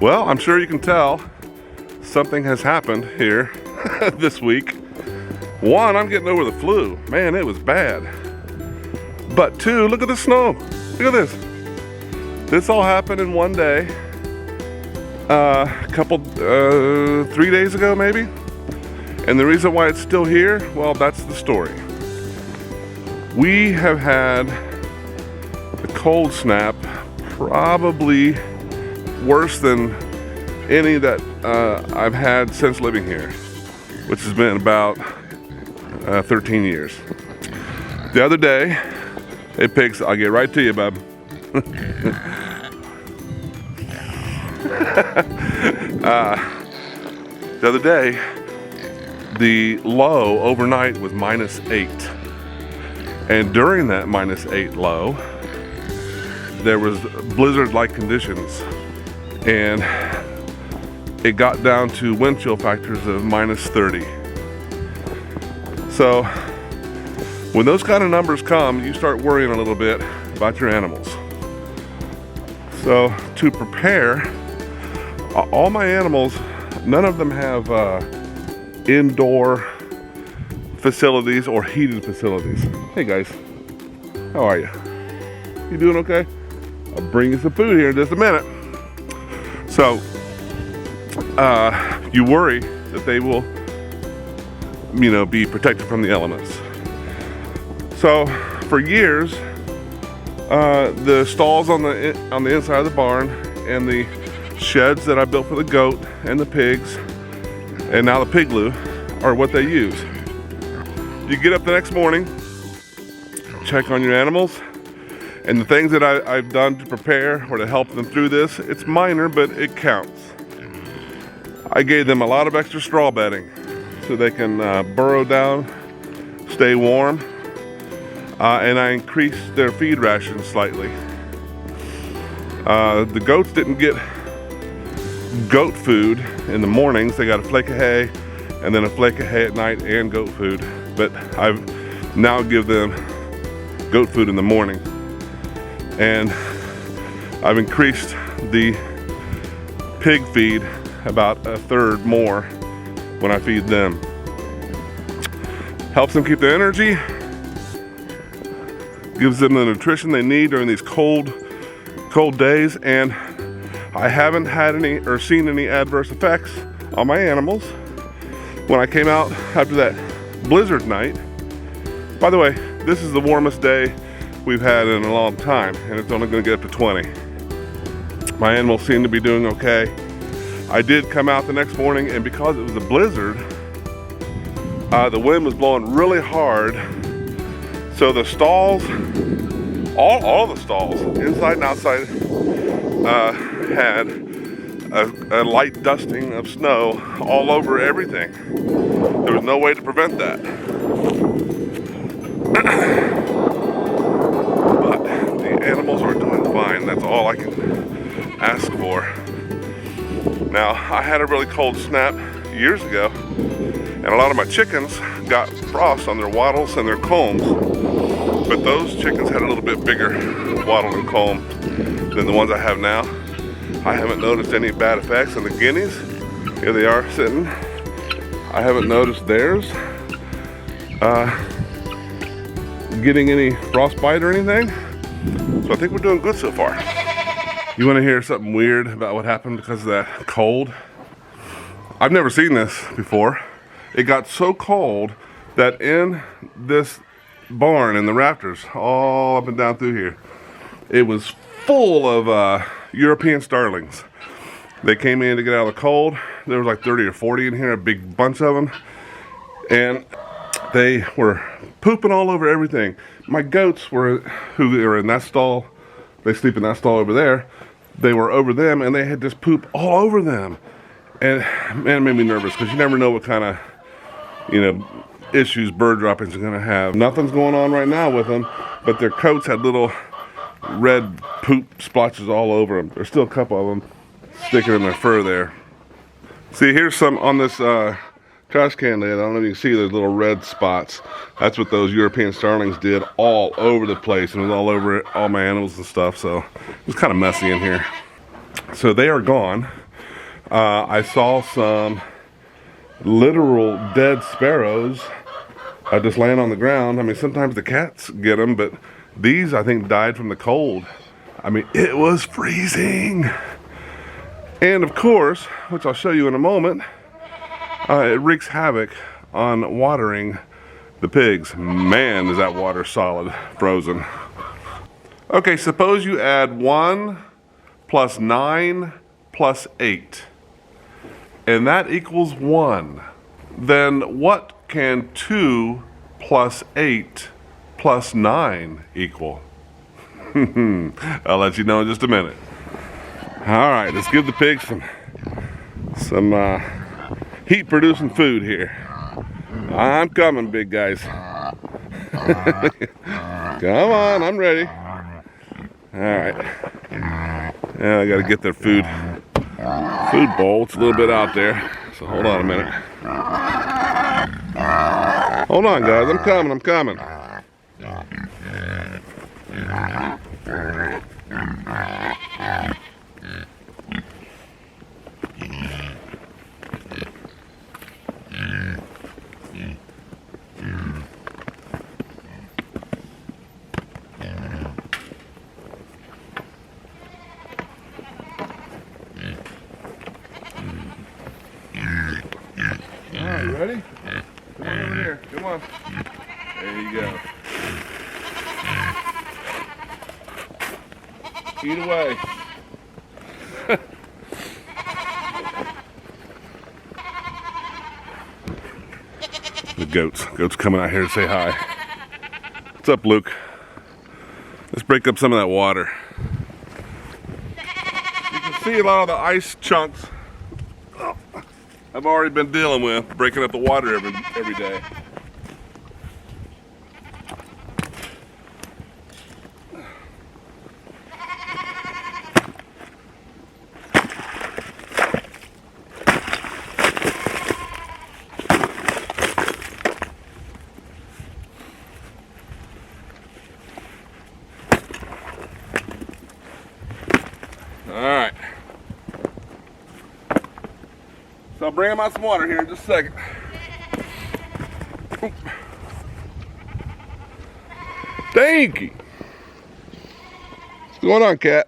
Well, I'm sure you can tell something has happened here this week. One, I'm getting over the flu. Man, it was bad. But two, look at the snow. Look at this. This all happened in one day. 3 days ago maybe. And the reason why it's still here, well, that's the story. We have had a cold snap, probably worse than any that I've had since living here, which has been about 13 years. The other day, hey pigs, I'll get right to you, bub. The other day, the low overnight was -8. And during that -8 low, there was blizzard-like conditions. And it got down to wind chill factors of -30. So, when those kind of numbers come, you start worrying a little bit about your animals. So, to prepare, all my animals, none of them have indoor facilities or heated facilities. Hey guys, how are you? You doing okay? I'll bring you some food here in just a minute. So, you worry that they will, be protected from the elements. So, for years, the stalls on the inside of the barn and the sheds that I built for the goat and the pigs, and now the pigloo, are what they use. You get up the next morning, check on your animals, and the things that I've done to prepare or to help them through this, it's minor, but it counts. I gave them a lot of extra straw bedding so they can burrow down, stay warm, and I increased their feed rations slightly. The goats didn't get goat food in the mornings. They got a flake of hay and then a flake of hay at night and goat food. But I've now give them goat food in the morning. And I've increased the pig feed about 1/3 more when I feed them. Helps them keep their energy, gives them the nutrition they need during these cold days, and I haven't had any or seen any adverse effects on my animals. When I came out after that blizzard night, by the way, this is the warmest day we've had in a long time, and it's only going to get up to 20. My animals seem to be doing okay. I did come out the next morning, and because it was a blizzard, the wind was blowing really hard, so the stalls, all the stalls, inside and outside, had a light dusting of snow all over everything. There was no way to prevent that. But the animals are doing fine. That's all I can ask for. Now, I had a really cold snap years ago, and a lot of my chickens got frost on their wattles and their combs. But those chickens had a little bit bigger wattle and comb than the ones I have now. I haven't noticed any bad effects on the guineas. Here they are sitting. I haven't noticed theirs getting any frostbite or anything. So I think we're doing good so far. You want to hear something weird about what happened because of that cold? I've never seen this before. It got so cold that in this barn in the rafters, all up and down through here, it was full of European Starlings. They came in to get out of the cold. There was like 30 or 40 in here, a big bunch of them. And they were pooping all over everything. My goats who were in that stall, they sleep in that stall over there. They were over them and they had just poop all over them. And man, it made me nervous because you never know what kind of, issues bird droppings are gonna have. Nothing's going on right now with them, but their coats had little red poop splotches all over them. There's still a couple of them sticking in their fur there. See, here's some on this trash can lid. I don't know if you can see those little red spots. That's what those European Starlings did all over the place, and it was all over all my animals and stuff, so it was kind of messy in here. So they are gone. I saw some literal dead sparrows just laying on the ground. I mean, sometimes the cats get them, but these, I think, died from the cold. I mean, it was freezing. And of course, which I'll show you in a moment, it wreaks havoc on watering the pigs. Man, is that water solid, frozen. Okay, suppose you add 1 plus 9 plus 8, and that equals 1. Then what can 2 plus 8 plus 9 equal? I'll let you know in just a minute. All right, let's give the pigs some heat-producing food here. I'm coming, big guys. Come on, I'm ready. All right. Yeah, I gotta get their food bowl. It's a little bit out there, so hold on a minute. Hold on, guys. I'm coming. You ready? Come on over here. Come on. There you go. Eat away. The goats. Goats coming out here to say hi. What's up, Luke? Let's break up some of that water. You can see a lot of the ice chunks I've already been dealing with, breaking up the water every day. All right. So I'll bring them out some water here in just a second. Thank you. What's going on, cat?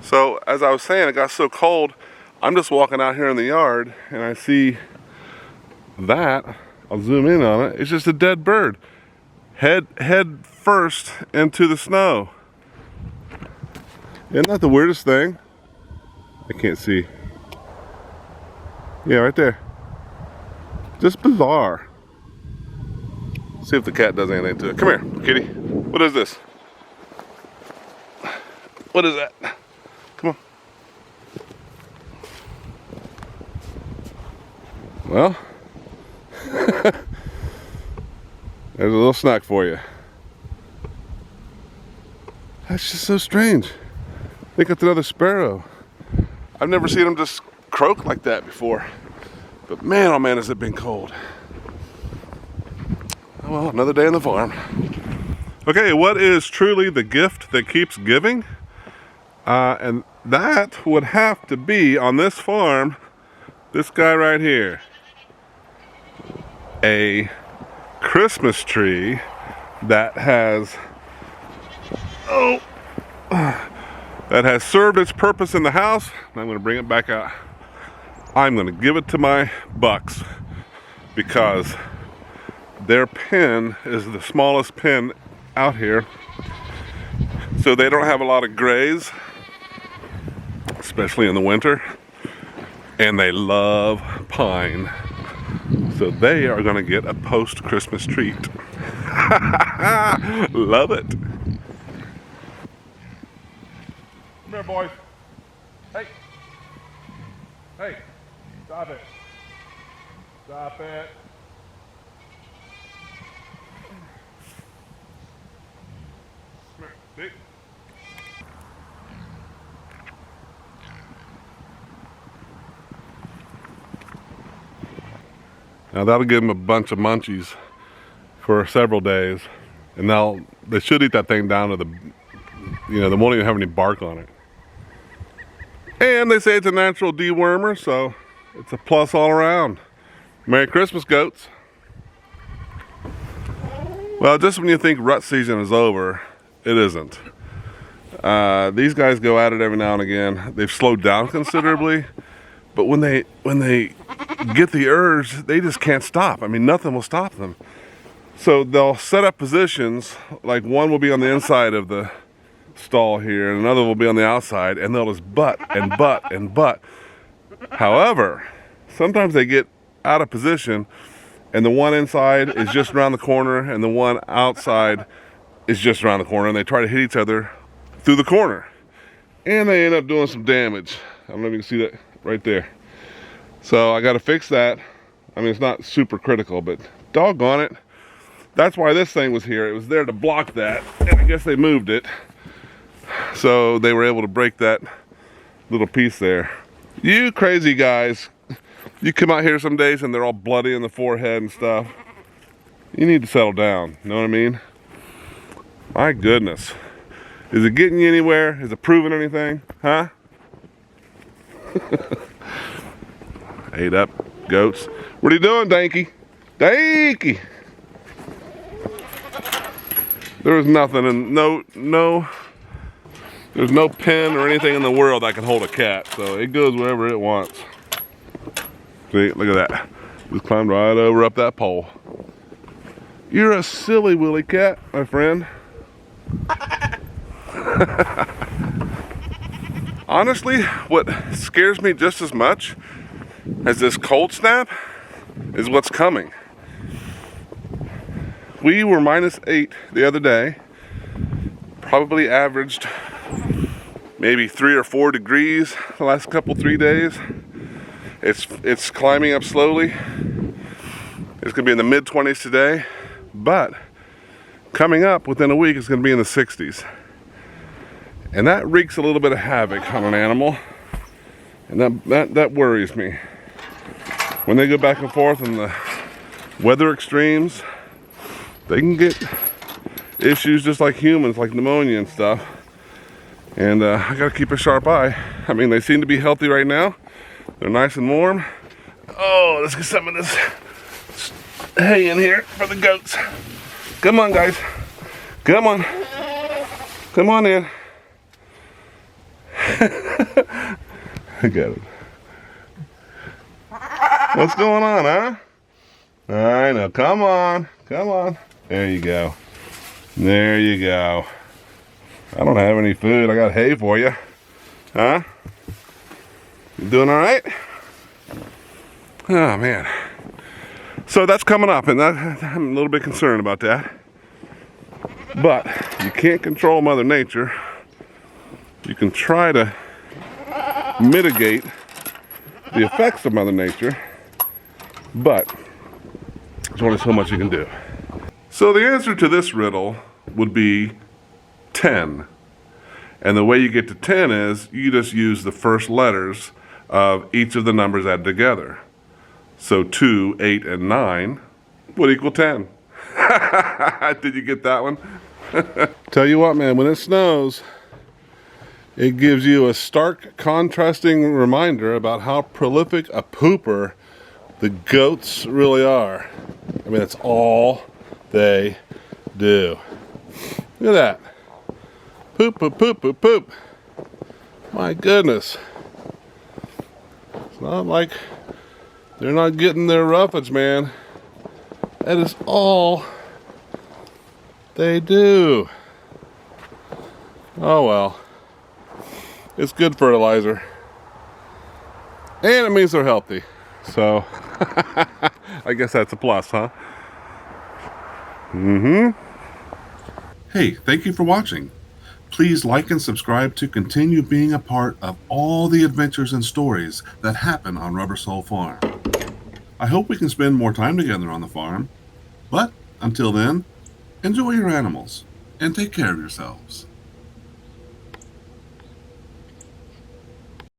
So as I was saying, it got so cold, I'm just walking out here in the yard and I see that. I'll zoom in on it. It's just a dead bird. Head first into the snow. Isn't that the weirdest thing? I can't see. Yeah, right there. Just bizarre. See if the cat does anything to it. Come here, kitty. What is this? What is that? Come on. Well, there's a little snack for you. That's just so strange. I think it's another sparrow. I've never seen them just croak like that before. But man, oh man, has it been cold. Oh well, another day on the farm. Okay, what is truly the gift that keeps giving? And that would have to be, on this farm, this guy right here. A Christmas tree that has, that has served its purpose in the house. I'm going to bring it back out. I'm going to give it to my bucks because their pen is the smallest pen out here. So they don't have a lot of grays, especially in the winter. And they love pine. So they are gonna get a post-Christmas treat. Love it. Come here, boys. Hey. Hey, stop it. Stop it. Come here, see? Now that'll give them a bunch of munchies for several days, and they should eat that thing down to the, they won't even have any bark on it. And they say it's a natural dewormer, so it's a plus all around. Merry Christmas, goats. Well, just when you think rut season is over, it isn't. These guys go at it every now and again. They've slowed down considerably, but when they get the urge, they just can't stop. I mean, nothing will stop them. So they'll set up positions, like one will be on the inside of the stall here, and another will be on the outside, and they'll just butt and butt and butt. However, sometimes they get out of position, and the one inside is just around the corner, and the one outside is just around the corner, and they try to hit each other through the corner. And they end up doing some damage. I don't know if you can see that right there. So I got to fix that. I mean, it's not super critical, but doggone it. That's why this thing was here. It was there to block that, and I guess they moved it. So they were able to break that little piece there. You crazy guys, you come out here some days and they're all bloody in the forehead and stuff. You need to settle down, you know what I mean? My goodness. Is it getting you anywhere? Is it proving anything? Huh? Ate up, goats. What are you doing, Danky? Danky! There was nothing, and there's no pen or anything in the world that can hold a cat, so it goes wherever it wants. See, look at that. Just climbed right over up that pole. You're a silly willy cat, my friend. Honestly, what scares me just as much as this cold snap is what's coming. We were -8 the other day, probably averaged maybe 3 or 4 degrees the last 3 days. It's climbing up slowly. It's gonna be in the mid-20s today, but coming up within a week it's gonna be in the 60s. And that wreaks a little bit of havoc on an animal, and that worries me. When they go back and forth in the weather extremes, they can get issues just like humans, like pneumonia and stuff. And I gotta keep a sharp eye. I mean, they seem to be healthy right now. They're nice and warm. Oh, let's get some of this hay in here for the goats. Come on, guys. Come on. Come on in. I got it. What's going on, huh? I know. Come on. Come on. There you go. There you go. I don't have any food. I got hay for you. Huh? You doing all right? Oh, man. So that's coming up, and I'm a little bit concerned about that. But you can't control Mother Nature. You can try to mitigate the effects of Mother Nature, but there's only so much you can do. So the answer to this riddle would be 10. And the way you get to 10 is you just use the first letters of each of the numbers added together. So 2, 8, and 9 would equal 10. Did you get that one? Tell you what, man, when it snows, it gives you a stark contrasting reminder about how prolific a pooper the goats really are. I mean, that's all they do. Look at that. Poop, poop, poop, poop, poop. My goodness. It's not like they're not getting their roughage, man. That is all they do. Oh well. It's good fertilizer. And it means they're healthy. So, I guess that's a plus, huh? Hey, thank you for watching. Please like and subscribe to continue being a part of all the adventures and stories that happen on Rubber Soul Farm. I hope we can spend more time together on the farm. But until then, enjoy your animals and take care of yourselves.